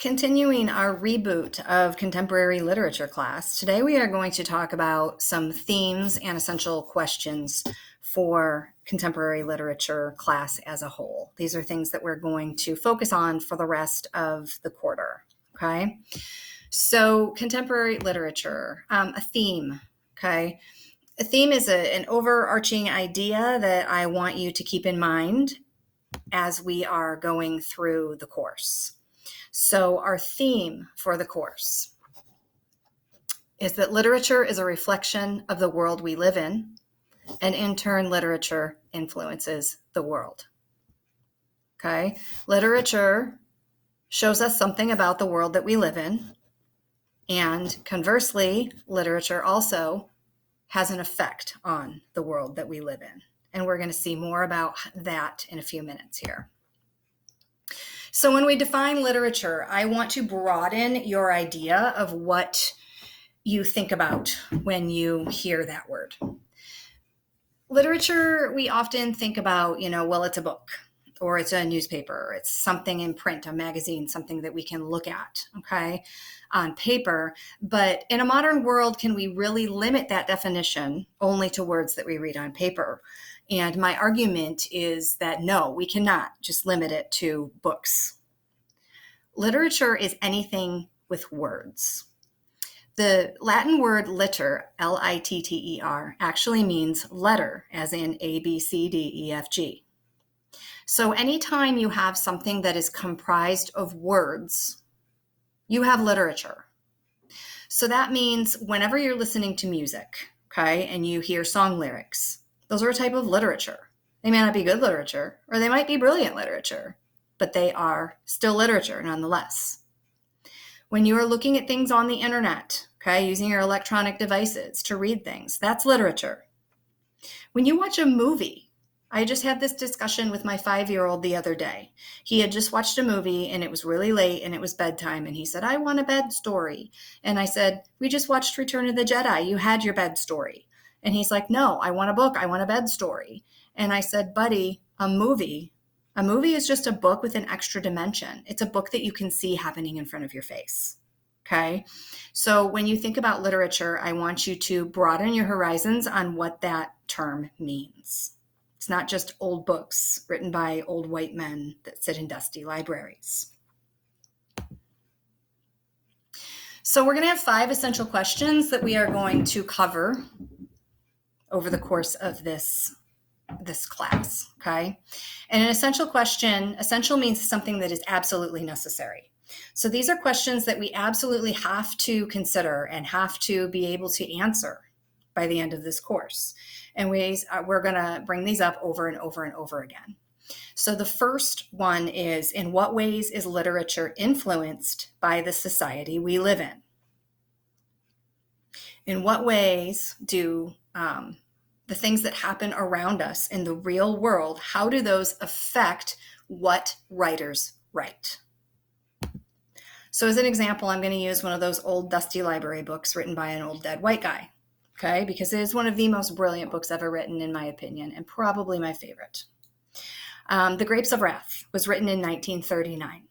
Continuing our reboot of contemporary literature class, today we are going to talk about some themes and essential questions for contemporary literature class as a whole. These are things that we're going to focus on for the rest of the quarter, okay? So contemporary literature, a theme, okay? A theme is an overarching idea that I want you to keep in mind as we are going through the course. So our theme for the course is that literature is a reflection of the world we live in, and in turn, literature influences the world. Okay? Literature shows us something about the world that we live in, and conversely, literature also has an effect on the world that we live in. And we're going to see more about that in a few minutes here. So when we define literature, I want to broaden your idea of what you think about when you hear that word. Literature, we often think about, well, it's a book, or it's a newspaper, it's something in print, a magazine, something that we can look at, okay, on paper. But in a modern world, can we really limit that definition only to words that we read on paper? And my argument is that no, we cannot just limit it to books. Literature is anything with words. The Latin word litter, L-I-T-T-E-R, actually means letter, as in A, B, C, D, E, F, G. So anytime you have something that is comprised of words, you have literature. So that means whenever you're listening to music, okay, and you hear song lyrics, those are a type of literature. They may not be good literature, or they might be brilliant literature, but they are still literature nonetheless. When you are looking at things on the internet, okay, using your electronic devices to read things, that's literature. When you watch a movie, I just had this discussion with my 5-year-old the other day. He had just watched a movie and it was really late and it was bedtime. And he said, I want a bed story. And I said, we just watched Return of the Jedi. You had your bed story. And he's like, no, I want a book. I want a bed story. And I said, buddy, a movie is just a book with an extra dimension. It's a book that you can see happening in front of your face. Okay. So when you think about literature, I want you to broaden your horizons on what that term means. It's not just old books written by old white men that sit in dusty libraries. So we're going to have 5 essential questions that we are going to cover over the course of this class, okay? And an essential question, essential means something that is absolutely necessary. So these are questions that we absolutely have to consider and have to be able to answer by the end of this course. And we're going to bring these up over and over and over again. So the first one is, in what ways is literature influenced by the society we live in? In what ways do the things that happen around us in the real world, how do those affect what writers write? So as an example, I'm going to use one of those old dusty library books written by an old dead white guy, okay? Because it is one of the most brilliant books ever written, in my opinion, and probably my favorite. The Grapes of Wrath was written in 1939.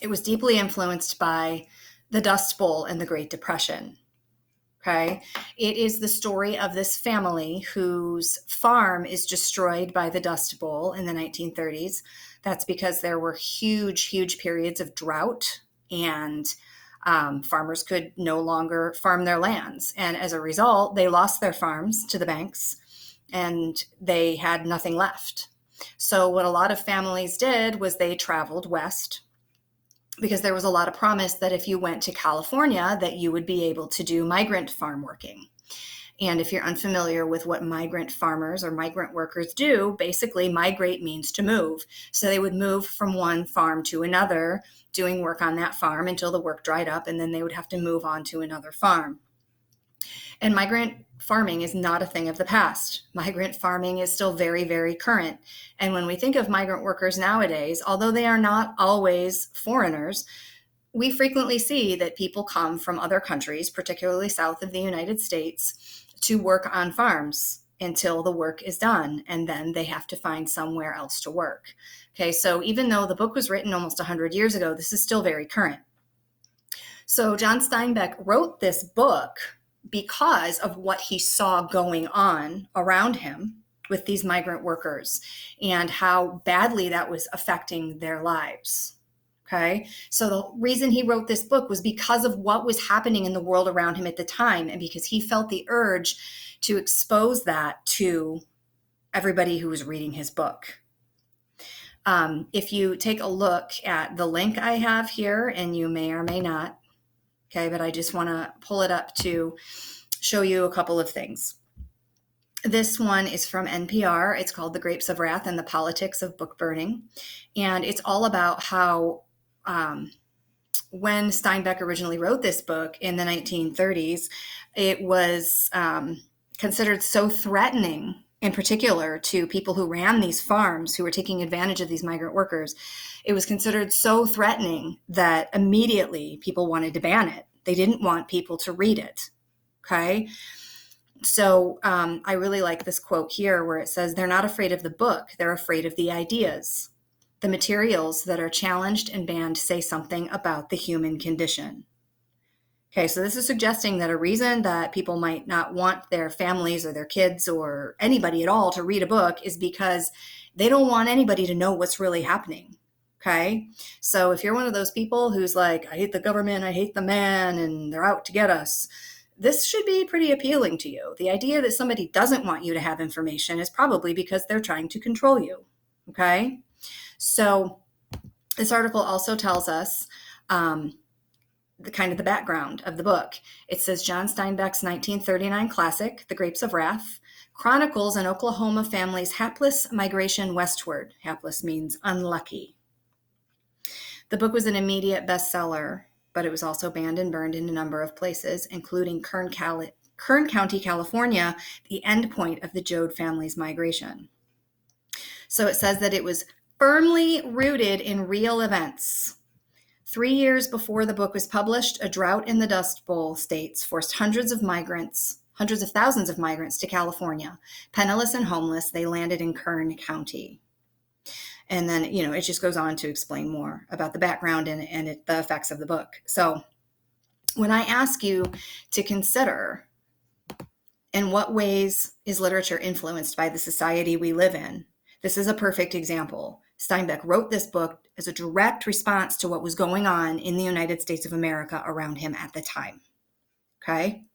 It was deeply influenced by the Dust Bowl and the Great Depression. Okay, it is the story of this family whose farm is destroyed by the Dust Bowl in the 1930s. That's because there were huge, huge periods of drought, and farmers could no longer farm their lands. And as a result, they lost their farms to the banks and they had nothing left. So what a lot of families did was they traveled west, because there was a lot of promise that if you went to California, that you would be able to do migrant farm working. And if you're unfamiliar with what migrant farmers or migrant workers do, basically migrate means to move. So they would move from one farm to another, doing work on that farm until the work dried up, and then they would have to move on to another farm. And migrant farming is not a thing of the past. Migrant farming is still very, very current. And when we think of migrant workers nowadays, although they are not always foreigners, we frequently see that people come from other countries, particularly south of the United States, to work on farms until the work is done, and then they have to find somewhere else to work. Okay, so even though the book was written almost 100 years ago, this is still very current. So John Steinbeck wrote this book because of what he saw going on around him with these migrant workers and how badly that was affecting their lives. Okay, so the reason he wrote this book was because of what was happening in the world around him at the time, and because he felt the urge to expose that to everybody who was reading his book. If you take a look at the link I have here, and you may or may not, okay, but I just want to pull it up to show you a couple of things. This one is from NPR. It's called The Grapes of Wrath and the Politics of Book Burning. And it's all about how when Steinbeck originally wrote this book in the 1930s, it was considered so threatening, in particular to people who ran these farms, who were taking advantage of these migrant workers. It was considered so threatening that immediately people wanted to ban it. They didn't want people to read it. Okay. So I really like this quote here where it says, "They're not afraid of the book. They're afraid of the ideas. The materials that are challenged and banned say something about the human condition." Okay, so this is suggesting that a reason that people might not want their families or their kids or anybody at all to read a book is because they don't want anybody to know what's really happening. Okay, so if you're one of those people who's like, I hate the government, I hate the man, and they're out to get us, this should be pretty appealing to you. The idea that somebody doesn't want you to have information is probably because they're trying to control you. Okay, so this article also tells us the kind of the background of the book. It says John Steinbeck's 1939 classic, The Grapes of Wrath, chronicles an Oklahoma family's hapless migration westward. Hapless means unlucky. The book was an immediate bestseller, but it was also banned and burned in a number of places, including Kern County, California, the end point of the Joad family's migration. So it says that it was firmly rooted in real events. 3 years before the book was published, a drought in the Dust Bowl states forced hundreds of thousands of migrants to California. Penniless and homeless, they landed in Kern County. And then, it just goes on to explain more about the background and the effects of the book. So when I ask you to consider in what ways is literature influenced by the society we live in, this is a perfect example. Steinbeck wrote this book as a direct response to what was going on in the United States of America around him at the time. Okay?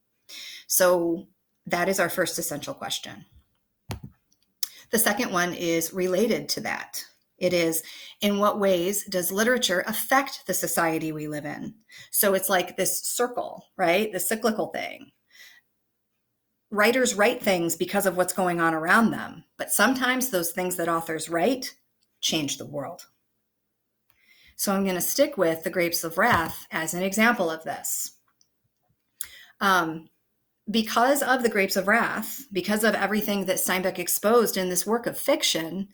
So that is our first essential question. The second one is related to that. It is, in what ways does literature affect the society we live in? So it's like this circle, right? The cyclical thing. Writers write things because of what's going on around them, but sometimes those things that authors write change the world. So I'm going to stick with The Grapes of Wrath as an example of this. Because of The Grapes of Wrath, because of everything that Steinbeck exposed in this work of fiction,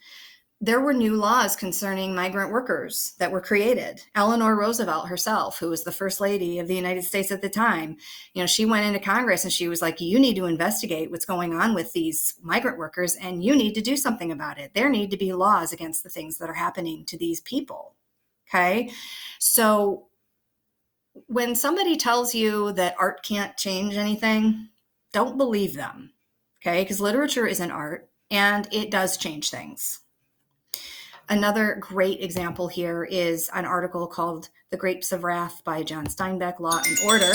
there were new laws concerning migrant workers that were created. Eleanor Roosevelt herself, who was the first lady of the United States at the time, she went into Congress and she was like, you need to investigate what's going on with these migrant workers and you need to do something about it. There need to be laws against the things that are happening to these people. Okay. So when somebody tells you that art can't change anything, don't believe them. Okay. Because literature is an art and it does change things. Another great example here is an article called The Grapes of Wrath by John Steinbeck, Law and Order.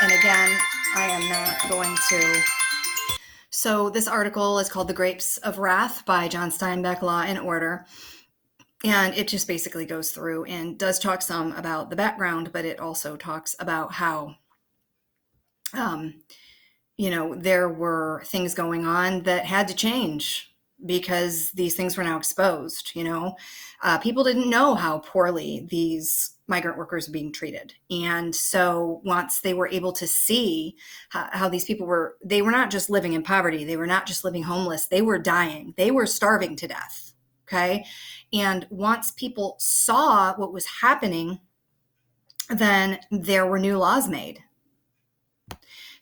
And again, I am not going to. So this article is called The Grapes of Wrath by John Steinbeck, Law and Order. And it just basically goes through and does talk some about the background, but it also talks about how, there were things going on that had to change because these things were now exposed. People didn't know how poorly these migrant workers were being treated. And so once they were able to see how these people they were not just living in poverty, they were not just living homeless, they were dying, they were starving to death. Okay. And once people saw what was happening, then there were new laws made.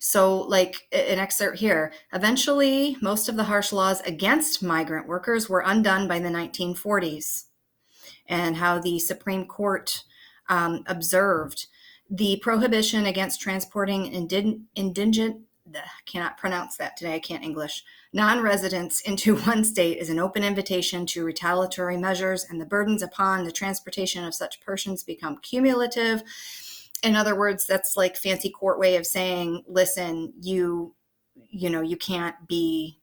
So, like an excerpt here, eventually, most of the harsh laws against migrant workers were undone by the 1940s, and how the Supreme Court observed the prohibition against transporting indigent, cannot pronounce that today, I can't English, non-residents into one state is an open invitation to retaliatory measures, and the burdens upon the transportation of such persons become cumulative. In other words, that's like fancy court way of saying, listen, you can't be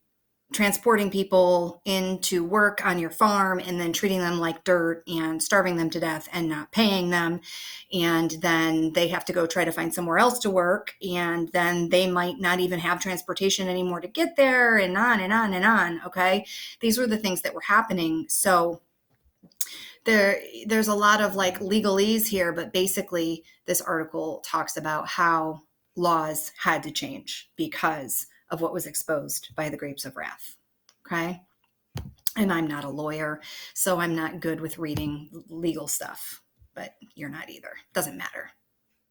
transporting people into work on your farm and then treating them like dirt and starving them to death and not paying them. And then they have to go try to find somewhere else to work. And then they might not even have transportation anymore to get there, and on and on and on. Okay. These were the things that were happening. So there's a lot of like legalese here, but basically this article talks about how laws had to change because of what was exposed by the grapes of wrath. Okay. And I'm not a lawyer, so I'm not good with reading legal stuff, but you're not either. Doesn't matter.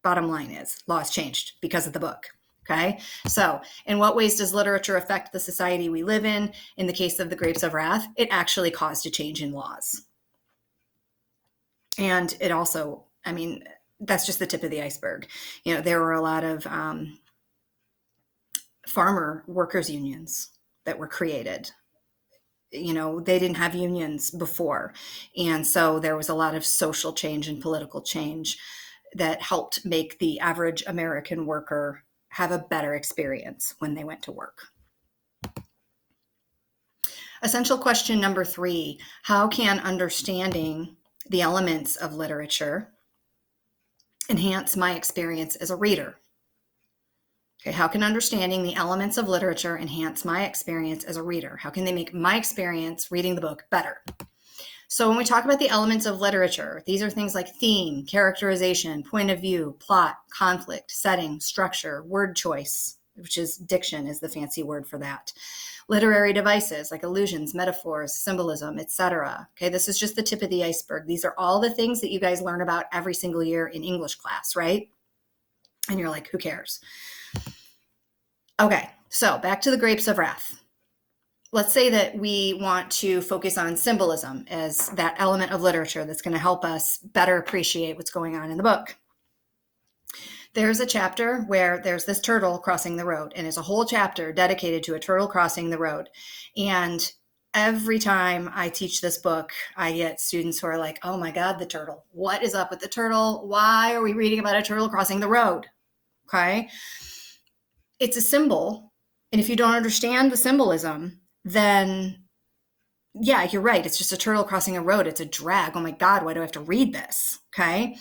Bottom line is laws changed because of the book. Okay. So in what ways does literature affect the society we live in? In the case of the grapes of wrath, it actually caused a change in laws. And it also, I mean, that's just the tip of the iceberg. There were a lot of farmer workers unions that were created. They didn't have unions before. And so there was a lot of social change and political change that helped make the average American worker have a better experience when they went to work. Essential question number 3, how can understanding the elements of literature enhance my experience as a reader? Okay, how can understanding the elements of literature enhance my experience as a reader? How can they make my experience reading the book better? So when we talk about the elements of literature, these are things like theme, characterization, point of view, plot, conflict, setting, structure, word choice, which is diction is the fancy word for that. Literary devices like allusions, metaphors, symbolism, etc. Okay, this is just the tip of the iceberg. These are all the things that you guys learn about every single year in English class, right? And you're like, who cares? Okay, so back to the grapes of wrath. Let's say that we want to focus on symbolism as that element of literature that's going to help us better appreciate what's going on in the book. There's a chapter where there's this turtle crossing the road, and it's a whole chapter dedicated to a turtle crossing the road. And every time I teach this book, I get students who are like, oh my God, the turtle. What is up with the turtle? Why are we reading about a turtle crossing the road? Okay. It's a symbol. And if you don't understand the symbolism, then yeah, you're right. It's just a turtle crossing a road. It's a drag. Oh my God, why do I have to read this? Okay.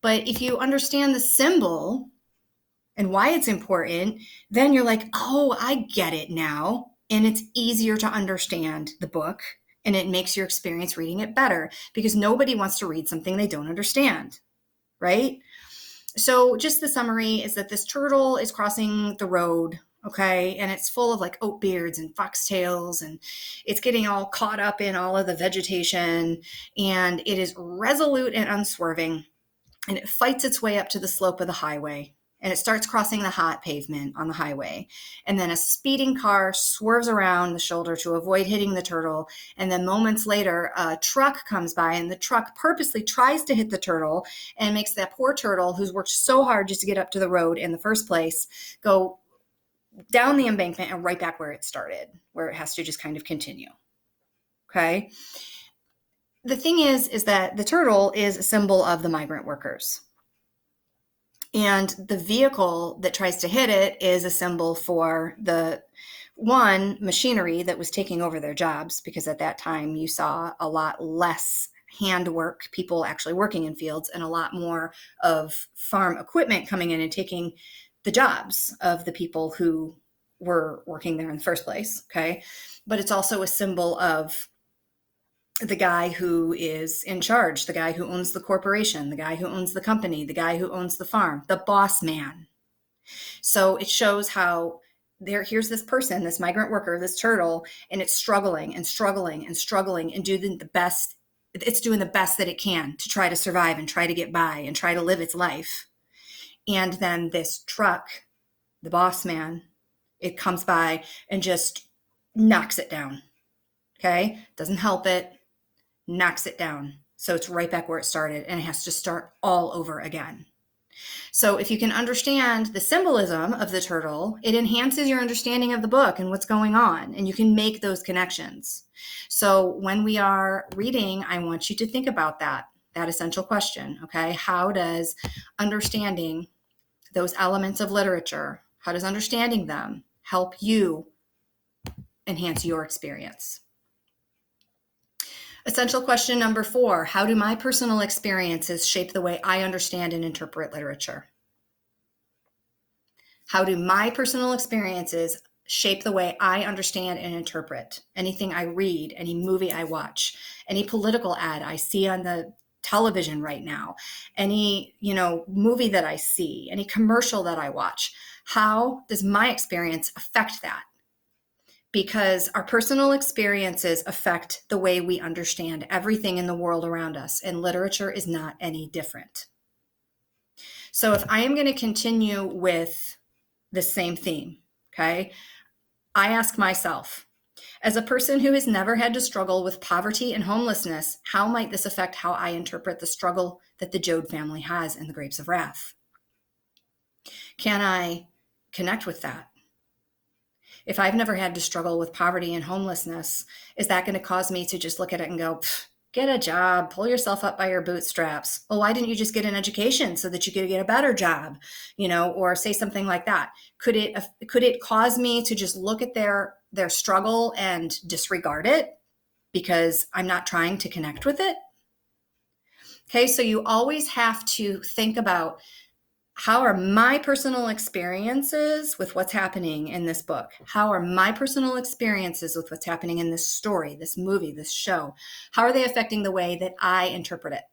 But if you understand the symbol and why it's important, then you're like, oh, I get it now. And it's easier to understand the book, and it makes your experience reading it better, because nobody wants to read something they don't understand, right? So just the summary is that this turtle is crossing the road, okay? And it's full of like oat beards and foxtails, and it's getting all caught up in all of the vegetation, and it is resolute and unswerving, and it fights its way up to the slope of the highway, and it starts crossing the hot pavement on the highway. And then a speeding car swerves around the shoulder to avoid hitting the turtle. And then moments later, a truck comes by, and the truck purposely tries to hit the turtle and makes that poor turtle, who's worked so hard just to get up to the road in the first place, go down the embankment and right back where it started, where it has to just kind of continue. Okay. The thing is that the turtle is a symbol of the migrant workers. And the vehicle that tries to hit it is a symbol for the machinery that was taking over their jobs, because at that time you saw a lot less handwork, people actually working in fields, and a lot more of farm equipment coming in and taking the jobs of the people who were working there in the first place. Okay. But it's also a symbol of the guy who is in charge, the guy who owns the corporation, the guy who owns the company, the guy who owns the farm, the boss man. So it shows how here's this person, this migrant worker, this turtle, and it's struggling and struggling and struggling and doing the best. It's doing the best that it can to try to survive and try to get by and try to live its life. And then this truck the boss man, it comes by and just knocks it down. Okay? Doesn't help it, knocks it down. So it's right back where it started, and it has to start all over again. So if you can understand the symbolism of the turtle, it enhances your understanding of the book and what's going on, and you can make those connections. So when we are reading, I want you to think about that essential question, okay? How does understanding those elements of literature, how does understanding them help you enhance your experience? Essential question number 4, how do my personal experiences shape the way I understand and interpret literature? How do my personal experiences shape the way I understand and interpret anything I read, any movie I watch, any political ad I see on the television right now, any, movie that I see, any commercial that I watch? How does my experience affect that? Because our personal experiences affect the way we understand everything in the world around us, and literature is not any different. So if I am going to continue with the same theme, okay, I ask myself, as a person who has never had to struggle with poverty and homelessness, how might this affect how I interpret the struggle that the Joad family has in the Grapes of Wrath? Can I connect with that? If I've never had to struggle with poverty and homelessness, is that going to cause me to just look at it and go, get a job, pull yourself up by your bootstraps? Well, why didn't you just get an education so that you could get a better job, or say something like that? Could it cause me to just look at their struggle and disregard it because I'm not trying to connect with it? Okay, so you always have to think about, how are my personal experiences with what's happening in this book? How are my personal experiences with what's happening in this story, this movie, this show? How are they affecting the way that I interpret it?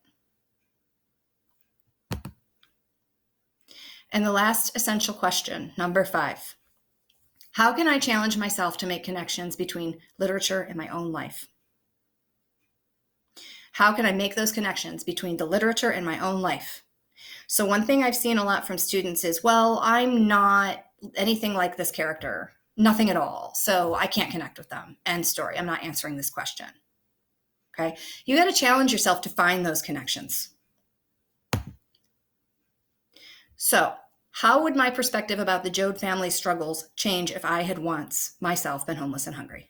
And the last essential question, number 5, how can I challenge myself to make connections between literature and my own life? How can I make those connections between the literature and my own life? So one thing I've seen a lot from students is, well, I'm not anything like this character, nothing at all, so I can't connect with them. End story. I'm not answering this question. Okay? You got to challenge yourself to find those connections. So how would my perspective about the Joad family struggles change if I had once myself been homeless and hungry?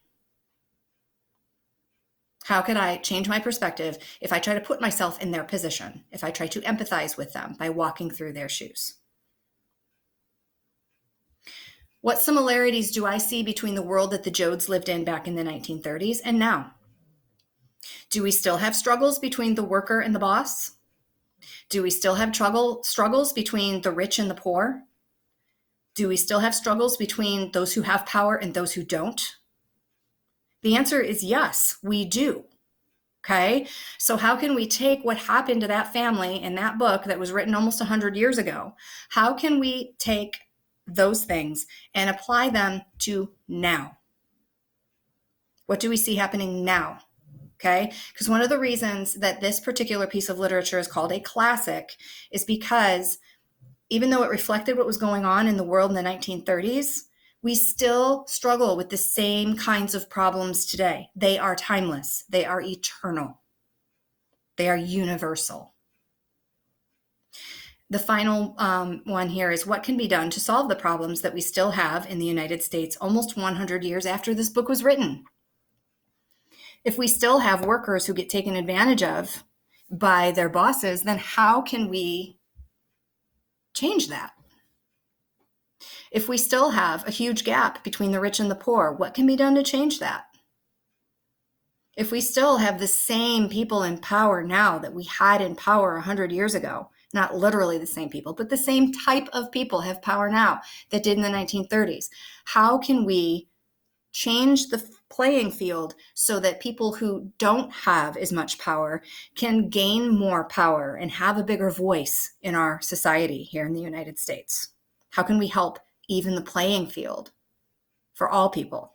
How could I change my perspective if I try to put myself in their position, if I try to empathize with them by walking through their shoes? What similarities do I see between the world that the Joads lived in back in the 1930s and now? Do we still have struggles between the worker and the boss? Do we still have struggles between the rich and the poor? Do we still have struggles between those who have power and those who don't? The answer is yes, we do. Okay, so how can we take what happened to that family in that book that was written almost 100 years ago? How can we take those things and apply them to now? What do we see happening now? Okay, because one of the reasons that this particular piece of literature is called a classic is because even though it reflected what was going on in the world in the 1930s, we still struggle with the same kinds of problems today. They are timeless. They are eternal. They are universal. The final one here is, what can be done to solve the problems that we still have in the United States almost 100 years after this book was written? If we still have workers who get taken advantage of by their bosses, then how can we change that? If we still have a huge gap between the rich and the poor, what can be done to change that? If we still have the same people in power now that we had in power 100 years ago, not literally the same people, but the same type of people have power now that did in the 1930s, how can we change the playing field so that people who don't have as much power can gain more power and have a bigger voice in our society here in the United States? How can we help even the playing field for all people?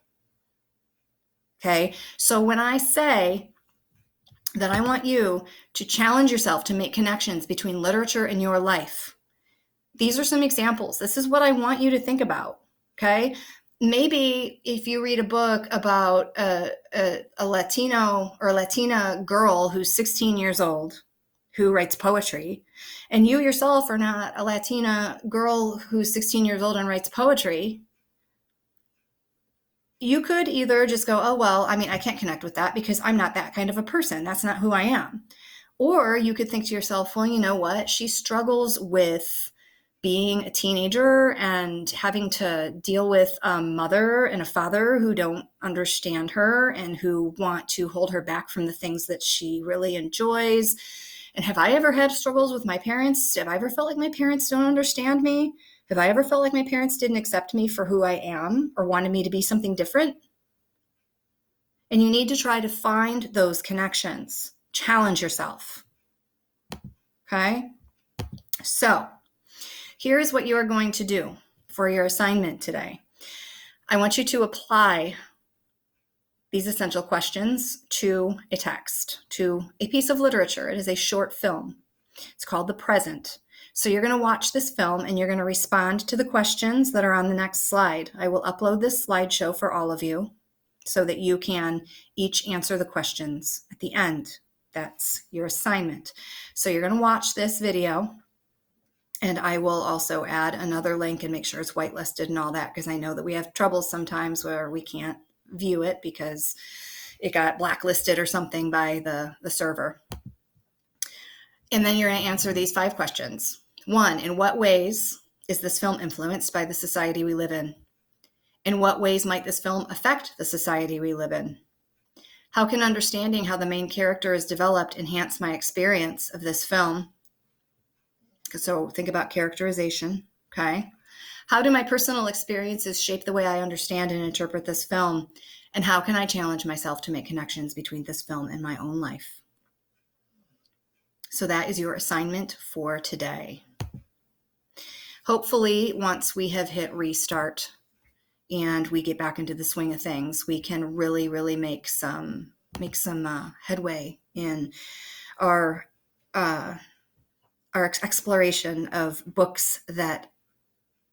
Okay, so when I say that I want you to challenge yourself to make connections between literature and your life, These are some examples. This is what I want you to think about. Okay. Maybe if you read a book about a Latino or Latina girl who's 16 years old who writes poetry, and you yourself are not a Latina girl who's 16 years old and writes poetry, you could either just go, oh, well, I mean, I can't connect with that because I'm not that kind of a person. That's not who I am. Or you could think to yourself, well, you know what? She struggles with being a teenager and having to deal with a mother and a father who don't understand her and who want to hold her back from the things that she really enjoys. And have I ever had struggles with my parents? Have I ever felt like my parents don't understand me? Have I ever felt like my parents didn't accept me for who I am or wanted me to be something different? And you need to try to find those connections. Challenge yourself. Okay? So, here's what you are going to do for your assignment today. I want you to apply these essential questions to a text, to a piece of literature. It is a short film. It's called The Present. So you're going to watch this film and you're going to respond to the questions that are on the next slide. I will upload this slideshow for all of you so that you can each answer the questions at the end. That's your assignment. So you're going to watch this video, and I will also add another link and make sure it's whitelisted and all that, because I know that we have trouble sometimes where we can't view it because it got blacklisted or something by the server. And then you're going to answer these 5 questions. 1, in what ways is this film influenced by the society we live in? In what ways might this film affect the society we live in? How can understanding how the main character is developed enhance my experience of this film? So think about characterization, okay? How do my personal experiences shape the way I understand and interpret this film? And how can I challenge myself to make connections between this film and my own life? So that is your assignment for today. Hopefully, once we have hit restart and we get back into the swing of things, we can really, really make some headway in our exploration of books that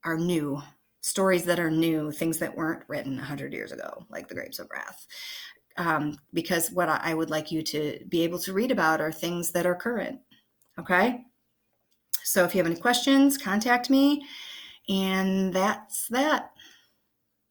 are new, stories that are new, things that weren't written 100 years ago, like The Grapes of Wrath. Because what I would like you to be able to read about are things that are current. Okay? So if you have any questions, contact me. And that's that.